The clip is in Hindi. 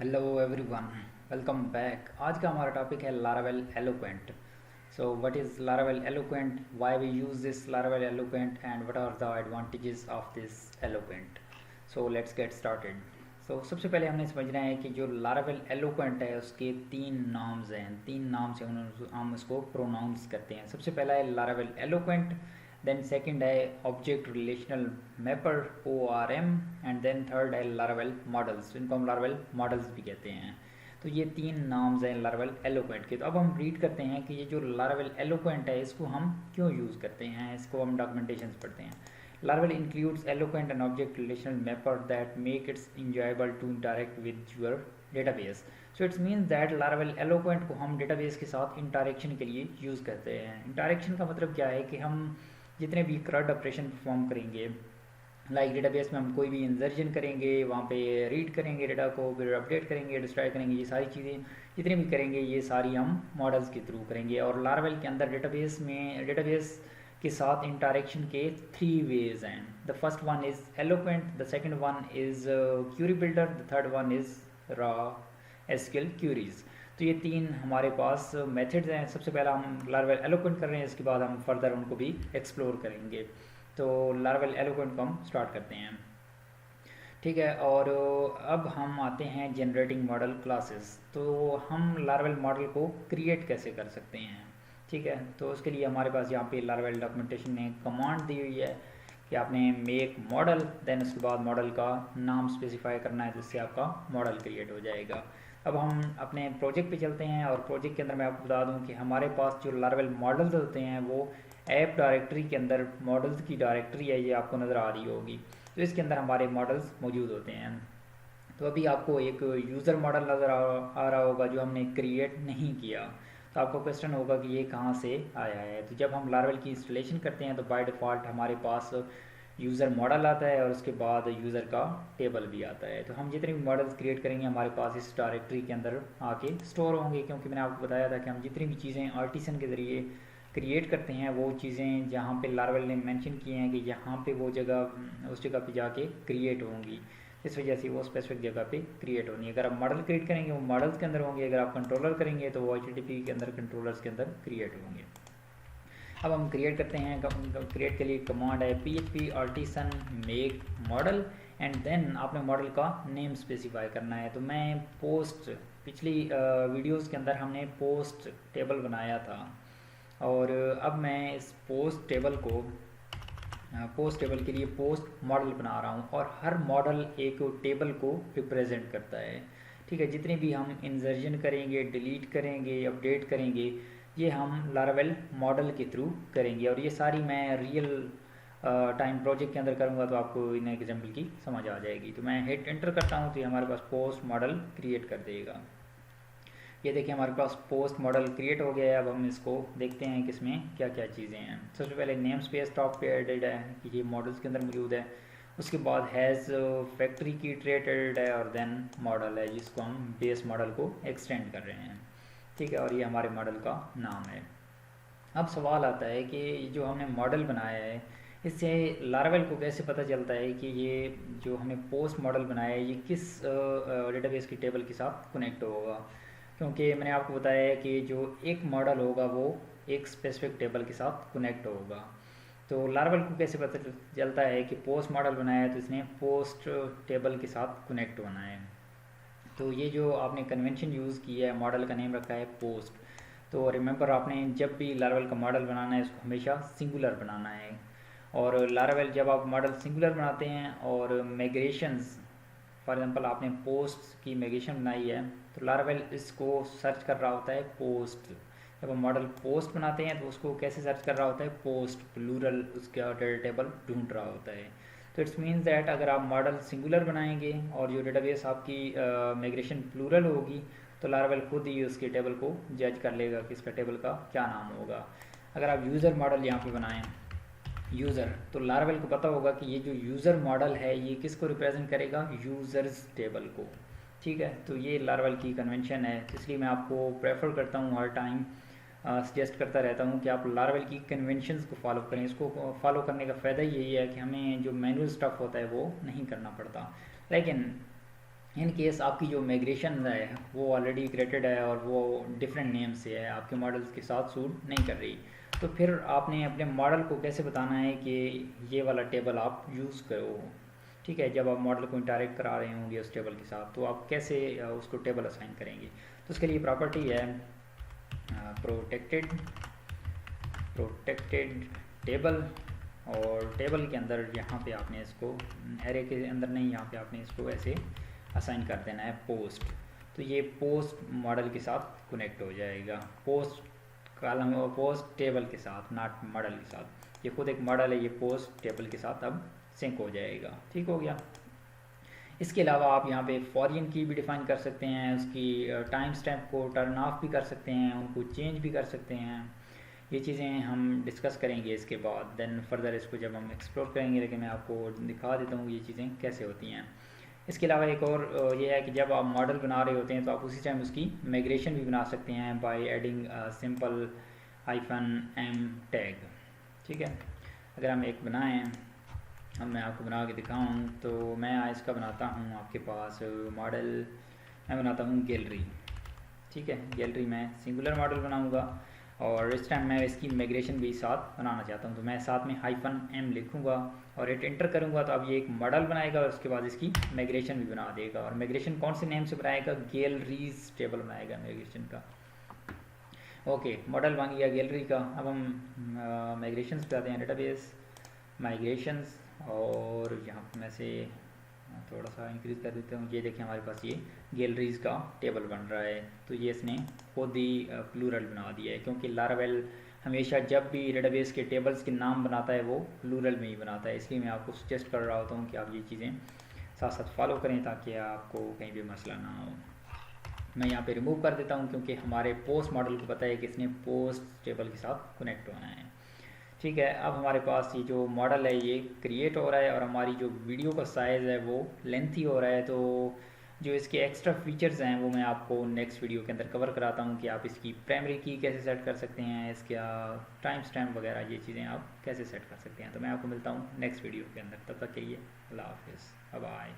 Hello everyone, welcome back. आज का हमारा टॉपिक है Laravel Eloquent. So what is Laravel Eloquent, why we use this Laravel Eloquent and what are the advantages of this Eloquent. So let's get started. So सबसे पहले हमने समझना है कि जो लारावेल एलोक्वेंट है उसके तीन नाम्स हैं। तीन नाम से हम उसको प्रोनाउंस करते हैं। सबसे पहला है लारावेल एलोक्वेंट, देन सेकंड है object relational mapper ORM, and then third है लारावेल मॉडल्स, इनको हम लारावेल मॉडल्स भी कहते हैं। तो ये तीन नाम्स हैं लारावेल एलोक्वेंट के। तो अब हम रीड करते हैं कि ये जो लारावेल एलोक्वेंट है इसको हम क्यों यूज़ करते हैं, इसको हम डॉक्यूमेंटेशन पढ़ते हैं। Laravel includes eloquent and object relational mapper that make it enjoyable to interact with your database. So it means that Laravel eloquent को हम database के साथ interaction के लिए यूज़ करते हैं। interaction का मतलब क्या है कि हम जितने भी CRUD ऑपरेशन परफॉर्म करेंगे, लाइक डेटाबेस में हम कोई भी इंजर्जन करेंगे, वहाँ पे रीड करेंगे डेटा को, फिर अपडेट करेंगे, डिस्ट्रॉय करेंगे, ये सारी चीज़ें जितनी भी करेंगे ये सारी हम मॉडल्स के थ्रू करेंगे। और लारावेल के अंदर डेटाबेस के साथ इंटरेक्शन के थ्री वेज हैं। The first one is Eloquent, the second one is query builder, the third one is raw SQL queries. तो ये तीन हमारे पास मेथड्स हैं। सबसे पहला हम लारावेल एलोक्वेंट कर रहे हैं, इसके बाद हम फर्दर उनको भी एक्सप्लोर करेंगे। तो लारावेल एलोक्वेंट को हम स्टार्ट करते हैं, ठीक है। और अब हम आते हैं जनरेटिंग मॉडल क्लासेस। तो हम लारावेल मॉडल को क्रिएट कैसे कर सकते हैं, ठीक है। तो उसके लिए हमारे पास यहाँ पे लारावेल डॉक्यूमेंटेशन में कमांड दी हुई है कि आपने मेक मॉडल, देन उसके बाद मॉडल का नाम स्पेसिफाई करना है जिससे आपका मॉडल क्रिएट हो जाएगा। अब हम अपने प्रोजेक्ट पे चलते हैं, और प्रोजेक्ट के अंदर मैं आपको बता दूं कि हमारे पास जो लारावेल मॉडल्स होते हैं वो ऐप डायरेक्टरी के अंदर मॉडल्स की डायरेक्टरी है, ये आपको नज़र आ रही होगी। तो इसके अंदर हमारे मॉडल्स मौजूद होते हैं। तो अभी आपको एक यूज़र मॉडल नज़र आ रहा होगा जो हमने क्रिएट नहीं किया। तो आपको क्वेश्चन होगा कि ये कहाँ से आया है। तो जब हम लारावेल की इंस्टॉलेशन करते हैं तो बाय डिफ़ॉल्ट हमारे पास यूज़र मॉडल आता है और उसके बाद यूज़र का टेबल भी आता है। तो हम जितने भी मॉडल्स क्रिएट करेंगे हमारे पास इस डायरेक्टरी के अंदर आके स्टोर होंगे, क्योंकि मैंने आपको बताया था कि हम जितनी भी चीज़ें आर्टिसन के ज़रिए क्रिएट करते हैं वो चीज़ें जहाँ पे लारावेल ने मेंशन किए हैं कि यहाँ पे वो जगह उस जगह पे जाके क्रिएट होंगी, इस वजह से वो स्पेसिफिक जगह पे क्रिएट होनी है। अगर आप मॉडल क्रिएट करेंगे वो मॉडल्स के अंदर होंगे, अगर आप कंट्रोलर करेंगे तो वो HTTP के अंदर कंट्रोलर्स के अंदर क्रिएट होंगे। अब हम क्रिएट करते हैं। क्रिएट के लिए कमांड है PHP artisan make model, and then आपने मॉडल का नेम स्पेसिफाई करना है। तो मैं पोस्ट, पिछली वीडियोस के अंदर हमने पोस्ट टेबल बनाया था, और अब मैं इस पोस्ट टेबल के लिए पोस्ट मॉडल बना रहा हूँ, और हर मॉडल एक टेबल को रिप्रेजेंट करता है, ठीक है। जितने भी हम इंसर्जन करेंगे, डिलीट करेंगे, अपडेट करेंगे, ये हम लारावेल मॉडल के थ्रू करेंगे। और ये सारी मैं रियल टाइम प्रोजेक्ट के अंदर करूँगा तो आपको इन एग्जाम्पल की समझ आ जाएगी। तो मैं हिट एंटर करता हूँ तो ये हमारे पास पोस्ट मॉडल क्रिएट कर देगा। ये देखिए हमारे पास पोस्ट मॉडल क्रिएट हो गया है। अब हम इसको देखते हैं कि इसमें क्या क्या चीज़ें हैं। सबसे पहले नेम स्पेस टॉप पे एडेड है कि ये मॉडल्स के अंदर मौजूद है। उसके बाद हैज़ फैक्ट्री की ट्रेट एडेड है, और देन मॉडल है जिसको हम बेस मॉडल को एक्सटेंड कर रहे हैं, ठीक है। और ये हमारे मॉडल का नाम है। अब सवाल आता है कि जो हमने मॉडल बनाया है इससे लारावेल को कैसे पता चलता है कि ये जो हमने पोस्ट मॉडल बनाया है ये किस डेटाबेस की टेबल के साथ कनेक्ट होगा। क्योंकि मैंने आपको बताया है कि जो एक मॉडल होगा वो एक स्पेसिफिक टेबल के साथ कनेक्ट होगा। तो लारावेल को कैसे पता चलता है कि पोस्ट मॉडल बनाया है तो इसने पोस्ट टेबल के साथ कनेक्ट होना है। तो ये जो आपने कन्वेंशन यूज़ किया है, मॉडल का नेम रखा है पोस्ट। तो रिमेंबर आपने जब भी लारावेल का मॉडल बनाना है इसको हमेशा सिंगुलर बनाना है। और लारावेल जब आप मॉडल सिंगुलर बनाते हैं और माइग्रेशंस, फॉर एग्जांपल आपने पोस्ट की माइग्रेशन बनाई है तो लारावेल इसको सर्च कर रहा होता है पोस्ट। जब हम मॉडल पोस्ट बनाते हैं तो उसको कैसे सर्च कर रहा होता है, पोस्ट प्लूरल उसका डेटा टेबल ढूंढ रहा होता है। तो इट्स मीन्स दैट अगर आप मॉडल सिंगुलर बनाएंगे और जो डेटाबेस आपकी माइग्रेशन प्लूरल होगी तो लारावेल खुद ही उसके टेबल को जज कर लेगा कि इसका टेबल का क्या नाम होगा। अगर आप यूज़र मॉडल यहाँ पे बनाएं यूज़र, तो लारावेल को पता होगा कि ये जो यूज़र मॉडल है ये किसको रिप्रेजेंट करेगा, यूज़र्स टेबल को, ठीक है। तो ये लारावेल की कन्वेंशन है, तो इसलिए मैं आपको प्रेफर करता हूँ हर टाइम, सजेस्ट करता रहता हूँ कि आप लारावेल की कन्वेंशंस को फॉलो करें। इसको फॉलो करने का फ़ायदा यही है कि हमें जो मैनुअल स्टफ़ होता है वो नहीं करना पड़ता। लेकिन इन केस आपकी जो माइग्रेशन है वो ऑलरेडी क्रिएटेड है और वो डिफरेंट नेम से है, आपके मॉडल्स के साथ सूट नहीं कर रही, तो फिर आपने अपने मॉडल को कैसे बताना है कि ये वाला टेबल आप यूज़ करो। ठीक है, जब आप मॉडल को इंटरेक्ट करा रहे होंगे उस टेबल के साथ, तो आप कैसे उसको टेबल असाइन करेंगे। तो उसके लिए प्रॉपर्टी है प्रोटेक्टेड प्रोटेक्टेड टेबल, और टेबल के अंदर यहाँ पे आपने इसको एरे के अंदर नहीं, यहाँ पे आपने इसको ऐसे असाइन कर देना है पोस्ट। तो ये पोस्ट मॉडल के साथ कनेक्ट हो जाएगा, पोस्ट कॉलम पोस्ट टेबल के साथ, नॉट मॉडल के साथ। ये खुद एक मॉडल है, ये पोस्ट टेबल के साथ अब सिंक हो जाएगा। ठीक हो गया। इसके अलावा आप यहाँ पे फॉरिन की भी डिफाइन कर सकते हैं, उसकी टाइम स्टैम्प को टर्न ऑफ भी कर सकते हैं, उनको चेंज भी कर सकते हैं। ये चीज़ें हम डिस्कस करेंगे इसके बाद, देन फर्दर इसको जब हम एक्सप्लोर करेंगे, लेकिन मैं आपको दिखा देता हूँ ये चीज़ें कैसे होती हैं। इसके अलावा एक और ये है कि जब आप मॉडल बना रहे होते हैं तो आप उसी टाइम उसकी माइग्रेशन भी बना सकते हैं by adding simple -m tag. ठीक है, अगर हम एक बनाएं, अब मैं आपको बना के दिखाऊं, तो मैं इसका बनाता हूं आपके पास मॉडल, मैं बनाता हूं गैलरी। ठीक है, गैलरी में सिंगुलर मॉडल बनाऊंगा और इस टाइम मैं इसकी माइग्रेशन भी साथ बनाना चाहता हूं, तो मैं साथ में -m लिखूंगा और एट एंटर करूंगा, तो अब ये एक मॉडल बनाएगा और उसके बाद इसकी माइग्रेशन भी बना देगा। और माइग्रेशन कौन से नेम से बनाएगा, गैलरीज टेबल बनाएगा माइग्रेशन का। ओके, मॉडल बन गया गैलरी का। अब हम माइग्रेशंस पे आते हैं, डेटाबेस माइग्रेशंस, और यहाँ पर मैं से थोड़ा सा इंक्रीज़ कर देता हूँ। ये देखिए हमारे पास ये गैलरीज का टेबल बन रहा है, तो ये इसने खुद ही प्लूरल बना दिया है, क्योंकि लारावेल हमेशा जब भी डेटाबेस के टेबल्स के नाम बनाता है वो प्लूरल में ही बनाता है। इसलिए मैं आपको सजेस्ट कर रहा होता हूँ कि आप ये चीज़ें साथ साथ फॉलो करें ताकि आपको कहीं भी मसला ना हो। मैं यहाँ पे रिमूव कर देता हूँ क्योंकि हमारे पोस्ट मॉडल को पता है कि इसने पोस्ट टेबल के साथ कनेक्ट होना है। ठीक है, अब हमारे पास ये जो मॉडल है ये क्रिएट हो रहा है और हमारी जो वीडियो का साइज़ है वो लेंथी हो रहा है। तो जो इसके एक्स्ट्रा फीचर्स हैं वो मैं आपको नेक्स्ट वीडियो के अंदर कवर कराता हूँ कि आप इसकी प्राइमरी की कैसे सेट कर सकते हैं, इसका टाइम स्टैम्प वगैरह ये चीज़ें आप कैसे सेट कर सकते हैं। तो मैं आपको मिलता हूँ नेक्स्ट वीडियो के अंदर, तब तक के लिए अल्लाह हाफिज़, बाय।